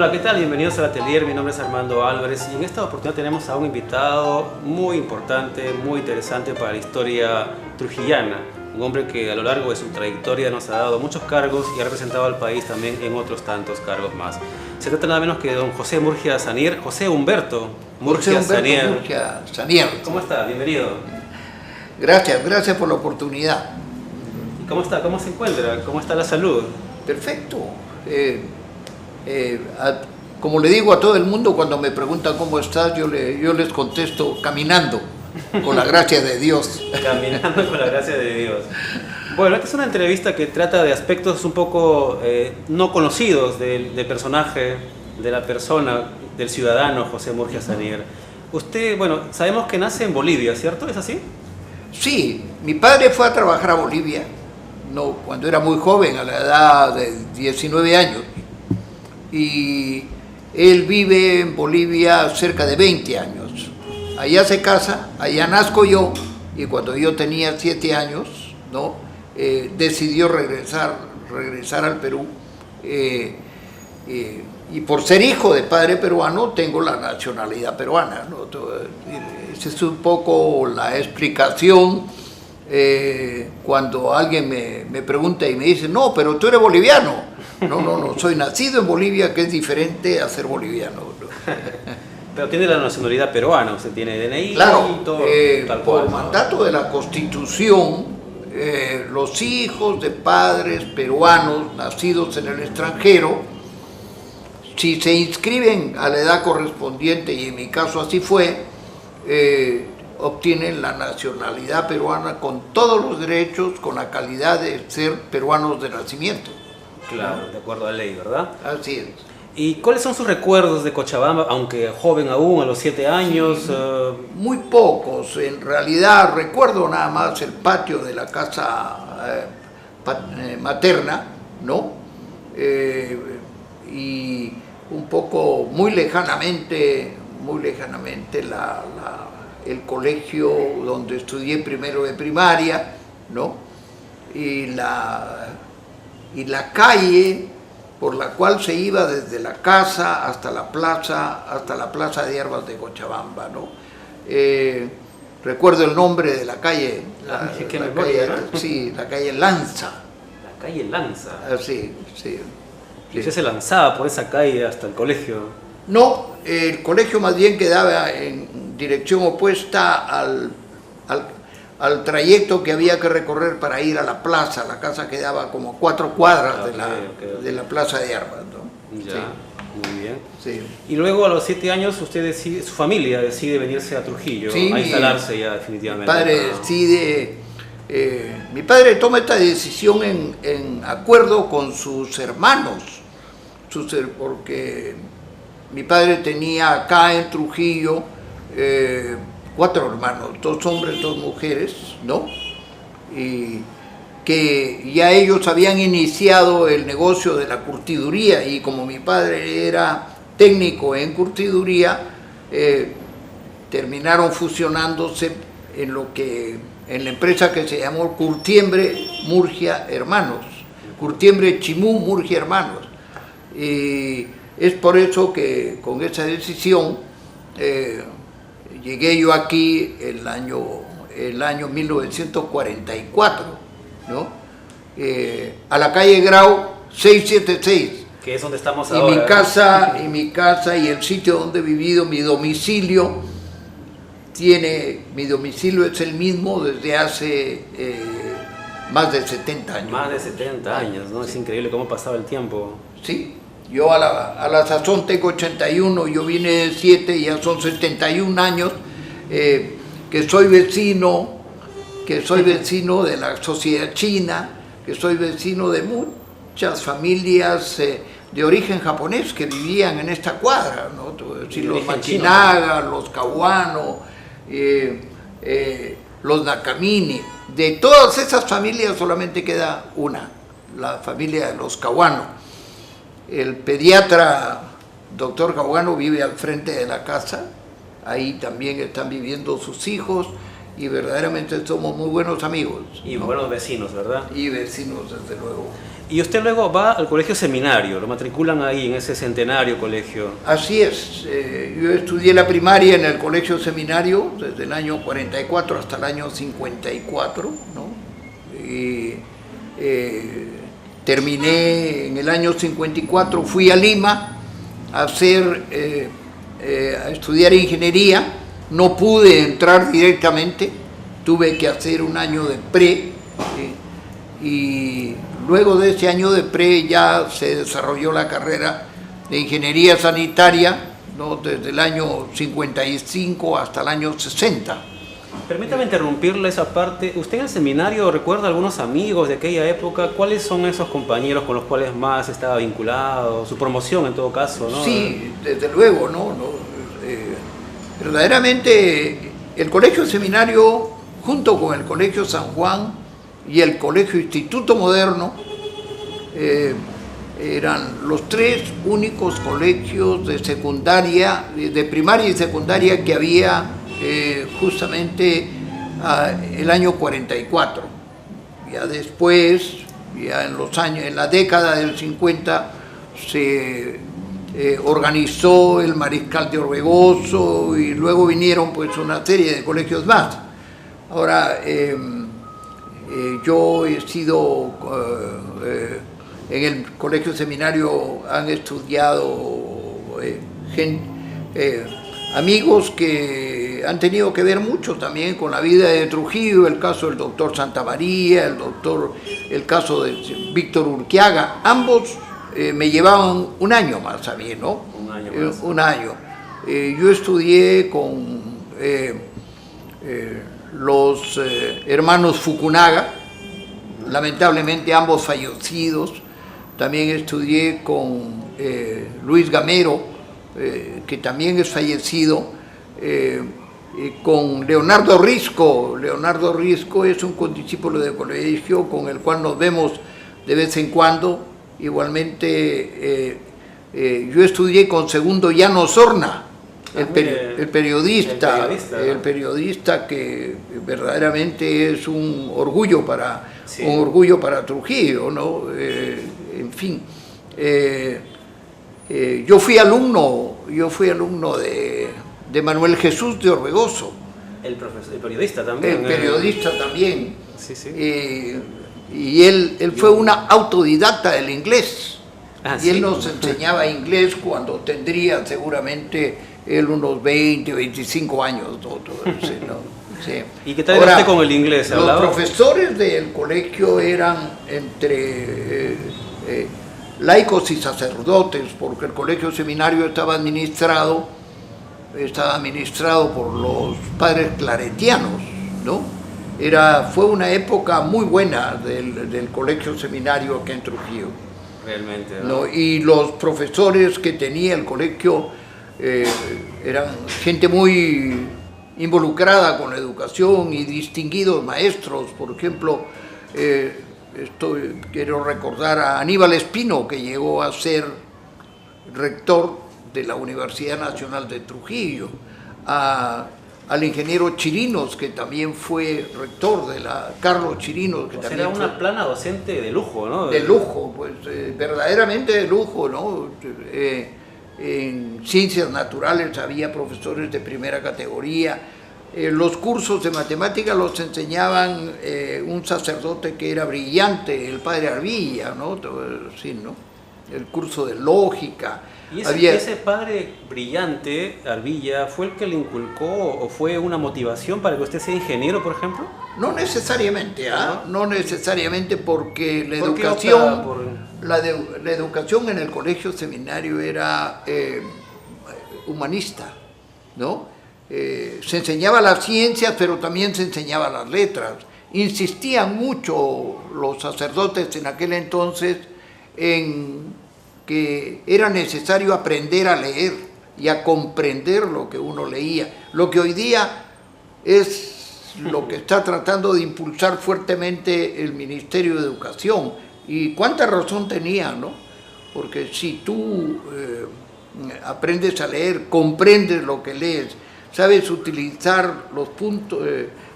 Hola, ¿qué tal? Bienvenidos al Atelier, mi nombre es Armando Álvarez y en esta oportunidad tenemos a un invitado muy importante, muy interesante para la historia trujillana. Un hombre que a lo largo de su trayectoria nos ha dado muchos cargos y ha representado al país también en otros tantos cargos más. Se trata nada menos que de don José Murgia Sanier, José Humberto Murgia Sanier. Murgia Sanier. ¿Cómo está? Bienvenido. Gracias por la oportunidad. ¿Y cómo está? ¿Cómo se encuentra? ¿Cómo está la salud? Perfecto. Como le digo a todo el mundo cuando me preguntan cómo estás, yo les contesto caminando, con la gracia de Dios. Caminando con la gracia de Dios. Bueno, esta es una entrevista que trata de aspectos un poco no conocidos del personaje, de la persona, del ciudadano José Murgia Sanier. Usted, bueno, sabemos que nace en Bolivia, ¿cierto? ¿Es así? Sí, mi padre fue a trabajar a Bolivia, no, cuando era muy joven, a la edad de 19 años. Y él vive en Bolivia cerca de 20 años. Allá se casa, allá nazco yo, y cuando yo tenía 7 años, ¿no? Decidió regresar al Perú. Y por ser hijo de padre peruano, tengo la nacionalidad peruana, ¿no? Esa es un poco la explicación cuando alguien me pregunta y me dice, no, pero tú eres boliviano. No, soy nacido en Bolivia, que es diferente a ser boliviano. Pero tiene la nacionalidad peruana, usted tiene DNI, claro, y todo, tal por cual, ¿no? mandato de la Constitución, los hijos de padres peruanos nacidos en el extranjero, si se inscriben a la edad correspondiente, y en mi caso así fue, obtienen la nacionalidad peruana con todos los derechos, con la calidad de ser peruanos de nacimiento. Claro, de acuerdo a la ley, ¿verdad? Así es. ¿Y cuáles son sus recuerdos de Cochabamba, aunque joven aún, a los 7 años? Sí, muy pocos, en realidad recuerdo nada más el patio de la casa materna, ¿no? Y un poco, muy lejanamente el colegio donde estudié primero de primaria, ¿no? Y la calle por la cual se iba desde la casa hasta la plaza de armas de Cochabamba, ¿no? Recuerdo el nombre de la calle. Sí, la calle Lanza. La calle Lanza. Sí. ¿Y usted se lanzaba por esa calle hasta el colegio? No, el colegio más bien quedaba en dirección opuesta al trayecto que había que recorrer para ir a la plaza. La casa quedaba como 4 cuadras de la plaza de armas, ¿no? Ya, sí. Muy bien. Sí. Y luego a los 7 años usted decide, su familia decide venirse a Trujillo, sí, a instalarse ya definitivamente. Mi padre toma esta decisión en acuerdo con sus hermanos, porque mi padre tenía acá en Trujillo 4 hermanos, 2 hombres, 2 mujeres, ¿no? Y que ya ellos habían iniciado el negocio de la curtiduría, y como mi padre era técnico en curtiduría, terminaron fusionándose en la empresa que se llamó Curtiembre Murgia Hermanos, Curtiembre Chimú Murgia Hermanos. Y es por eso que con esa decisión llegué yo aquí el año 1944, ¿no? A la calle Grau 676. Que es donde estamos ahora. Mi casa y el sitio donde he vivido, mi domicilio es el mismo desde hace más de 70 años. Más de 70 años, ¿no? Es increíble cómo pasaba el tiempo. Sí. Yo a la sazón tengo 81, yo vine de 7, ya son 71 años que soy vecino de la sociedad china, que soy vecino de muchas familias de origen japonés que vivían en esta cuadra, ¿no? Los Machinaga, los Cahuano, los Nakamini. De todas esas familias solamente queda una, la familia de los Cahuano. El pediatra doctor Cahuano vive al frente de la casa, ahí también están viviendo sus hijos, y verdaderamente somos muy buenos amigos, Y ¿no? buenos vecinos, ¿verdad? Y vecinos, desde luego. Y usted luego va al colegio seminario, lo matriculan ahí, en ese centenario colegio. Así es, yo estudié la primaria en el colegio seminario desde el año 44 hasta el año 54, ¿no? Y terminé en el año 54, fui a Lima a estudiar ingeniería, no pude entrar directamente, tuve que hacer un año de pre, y luego de ese año de pre ya se desarrolló la carrera de ingeniería sanitaria, ¿no? Desde el año 55 hasta el año 60. Permítame interrumpirle esa parte. ¿Usted en el seminario recuerda algunos amigos de aquella época? ¿Cuáles son esos compañeros con los cuales más estaba vinculado? Su promoción en todo caso, ¿no? Sí, desde luego, ¿no? Verdaderamente el colegio seminario, junto con el colegio San Juan y el colegio Instituto Moderno, eran los tres únicos colegios de secundaria, de primaria y secundaria que había justamente el año 44. Ya después, ya en la década del 50, se organizó el Mariscal de Orbegoso y luego vinieron pues una serie de colegios más. Ahora, yo he sido en el colegio seminario, han estudiado amigos que han tenido que ver mucho también con la vida de Trujillo, el caso del doctor Santamaría, el caso de Víctor Urquiaga. Ambos me llevaban un año más a mí, ¿no? Un año más. Un año. Yo estudié con los hermanos Fukunaga, lamentablemente ambos fallecidos. También estudié con Luis Gamero, que también es fallecido, con Leonardo Risco. Leonardo Risco es un condiscípulo de colegio con el cual nos vemos de vez en cuando. Igualmente, yo estudié con Segundo Llanos Horna, el periodista que verdaderamente es un orgullo para, sí, un orgullo para Trujillo, ¿no? En fin, yo fui alumno de Manuel Jesús de Orbegoso. El periodista también. El periodista también. Sí, sí. Y él fue una autodidacta del inglés. Ah, y él ¿sí? nos enseñaba inglés cuando tendría seguramente él unos 20, 25 años. Sí. ¿Y qué tal era usted con el inglés? Los profesores del colegio eran entre laicos y sacerdotes, porque el colegio seminario estaba administrado por los padres claretianos, ¿no? Fue una época muy buena del colegio seminario aquí en Trujillo. Realmente, ¿no? ¿No? Y los profesores que tenía el colegio eran gente muy involucrada con la educación y distinguidos maestros. Por ejemplo, quiero recordar a Aníbal Espino, que llegó a ser rector de la Universidad Nacional de Trujillo, al ingeniero Chirinos, que también fue rector de Carlos Chirinos, que también era una plana docente de lujo, ¿no? De lujo, pues verdaderamente de lujo, ¿no? En ciencias naturales había profesores de primera categoría. Los cursos de matemáticas los enseñaban un sacerdote que era brillante, el padre Arbilla, ¿no? Sí, ¿no? El curso de lógica. ¿Y ese padre brillante, Arbilla, fue el que le inculcó o fue una motivación para que usted sea ingeniero, por ejemplo? No necesariamente, no necesariamente, porque la educación en el colegio seminario era humanista, ¿no? Se enseñaba las ciencias, pero también se enseñaba las letras. Insistían mucho los sacerdotes en aquel entonces en que era necesario aprender a leer y a comprender lo que uno leía, lo que hoy día es lo que está tratando de impulsar fuertemente el Ministerio de Educación. Y cuánta razón tenía, ¿no? Porque si tú aprendes a leer, comprendes lo que lees, sabes utilizar los puntos,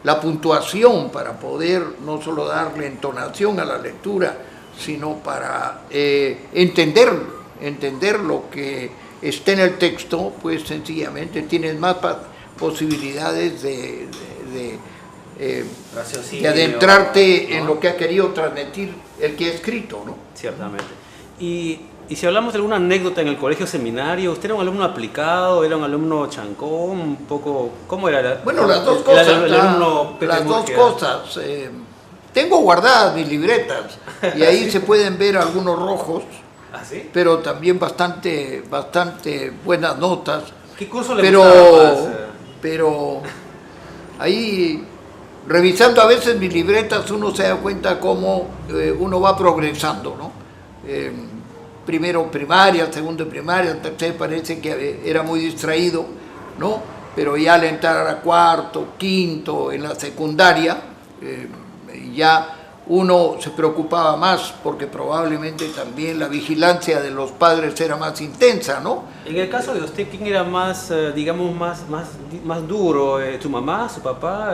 la puntuación para poder no solo darle entonación a la lectura, sino para entender lo que está en el texto, pues sencillamente tienes más posibilidades de adentrarte en lo que ha querido transmitir el que ha escrito, ¿no? Ciertamente. Y si hablamos de alguna anécdota en el colegio seminario, ¿usted era un alumno aplicado, era un alumno chancón, un poco, cómo era? Bueno, las dos cosas. Las dos cosas. Tengo guardadas mis libretas y ahí se pueden ver algunos rojos, ¿Ah, sí? pero también bastante buenas notas. ¿Qué curso le gustaba más? Pero ahí, revisando a veces mis libretas, uno se da cuenta cómo uno va progresando, ¿no? Primero primaria, segundo primaria, tercero parece que era muy distraído, ¿no? Pero ya al entrar a cuarto, quinto, en la secundaria, ya uno se preocupaba más porque probablemente también la vigilancia de los padres era más intensa, ¿no? En el caso de usted, ¿quién era más, digamos, más duro? ¿Su mamá, su papá?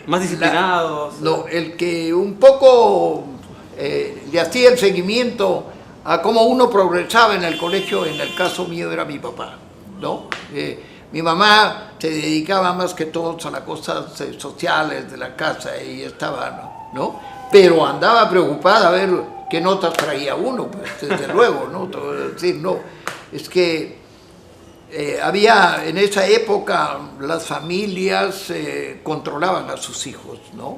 ¿Más disciplinados? No, el que un poco le hacía el seguimiento a cómo uno progresaba en el colegio, en el caso mío era mi papá, ¿no? Mi mamá se dedicaba más que todo a las cosas sociales de la casa y estaba, ¿no? Pero andaba preocupada a ver qué notas traía uno, pues, desde luego, ¿no? Es decir, no, es que había en esa época las familias controlaban a sus hijos, ¿no?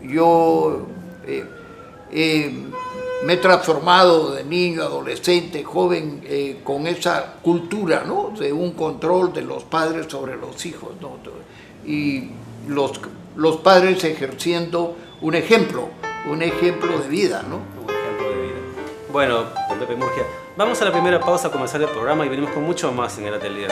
Yo me he transformado de niño, adolescente, joven, con esa cultura, ¿no? De un control de los padres sobre los hijos, ¿no? Y los padres ejerciendo un ejemplo de vida, ¿no? Un ejemplo de vida. Bueno, don Pepe Murgia, vamos a la primera pausa comercial del programa y venimos con mucho más en el atelier.